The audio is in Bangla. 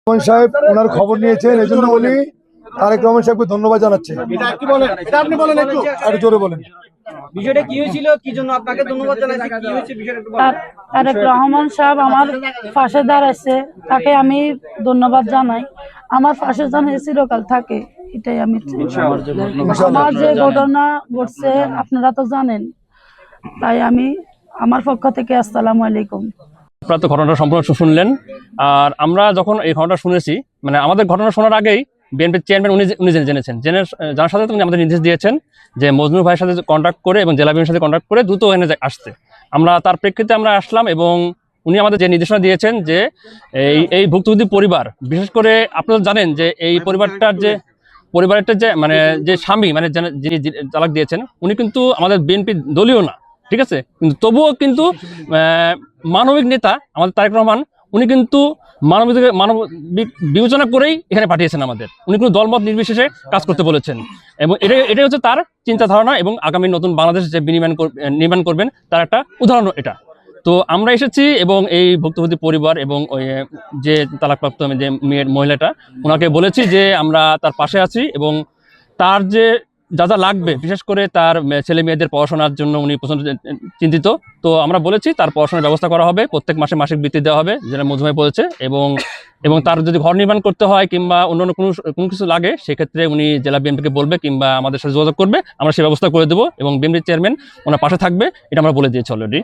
রহমান সাহেব ওনার খবর নিয়েছেন, এজন্য উনি তারেক রহমান সাহেবকে ধন্যবাদ জানাচ্ছেন। একটু জোরে বলেন। বিষয়টা কি হয়েছিল, কি জন্য আপনাকে ধন্যবাদ জানাচ্ছি, কি হয়েছে বিষয়টা একটু বলেন। তারেক রহমান সাহেব আমার পাশে দাঁড়াইছে, তাকে আমি ধন্যবাদ জানাই। আমার পাশে যেন চিরকাল থাকে, এটাই আমি। আমার যে ঘটনা ঘটছে আপনারা তো জানেন, তাই আমি আমার পক্ষ থেকে আসসালামু আলাইকুম। আপনারা তো ঘটনাটা সম্পূর্ণ শুনলেন। আর আমরা যখন এই ঘটনাটা শুনেছি, মানে আমাদের ঘটনা শোনার আগেই বিএনপির চেয়ারম্যান উনি জেনেছেন, জানার সাথে উনি আমাদের নির্দেশ দিয়েছেন যে মজনু ভাইয়ের সাথে কন্ট্যাক্ট করে এবং জেলা বিএনপির সাথে কন্ট্যাক্ট করে দ্রুত এখানে আসতে। আমরা তার প্রেক্ষিতে আমরা আসলাম এবং উনি আমাদের যে নির্দেশনা দিয়েছেন যে এই ভুক্তভোগী পরিবার, বিশেষ করে আপনারা জানেন যে এই পরিবারটার যে মানে যে স্বামী, মানে যিনি তালাক দিয়েছেন, উনি কিন্তু আমাদের বিএনপি দলীয় না, ঠিক আছে, কিন্তু তবুও কিন্তু মানবিক নেতা আমাদের তারেক রহমান, উনি কিন্তু মানবিক বিবেচনা করেই এখানে পাঠিয়েছেন আমাদের। উনি কোনো দলমত নির্বিশেষে কাজ করতে বলেছেন এবং এটাই হচ্ছে তার চিন্তা ধারণা এবং আগামী নতুন বাংলাদেশ যে নির্মাণ করবেন তার একটা উদাহরণ এটা। তো আমরা এসেছি এবং এই ভুক্তভোগী পরিবার এবং ওই যে তালাকপ্রাপ্ত যে মহিলাটা, ওনাকে বলেছি যে আমরা তার পাশে আছি এবং তার যে যা যা লাগবে, বিশেষ করে তার ছেলে মেয়েদের পড়াশোনার জন্য উনি প্রচন্ড চিন্তিত। তো আমরা বলেছি তার পড়াশোনার ব্যবস্থা করা হবে, প্রত্যেক মাসে মাসিক বৃত্তি দেওয়া হবে, যেটা মজনু ভাই বলেছে। এবং তার যদি ঘর নির্মাণ করতে হয় কিংবা অন্যান্য কোনো কিছু লাগে, সেক্ষেত্রে উনি জেলা বিএনপিকে বলবে কিংবা আমাদের সাথে যোগাযোগ করবে, আমরা সেই ব্যবস্থা করে দেবো এবং বিএনপির চেয়ারম্যান ওনার পাশে থাকবে, এটা আমরা বলে দিয়েছি অলরেডি।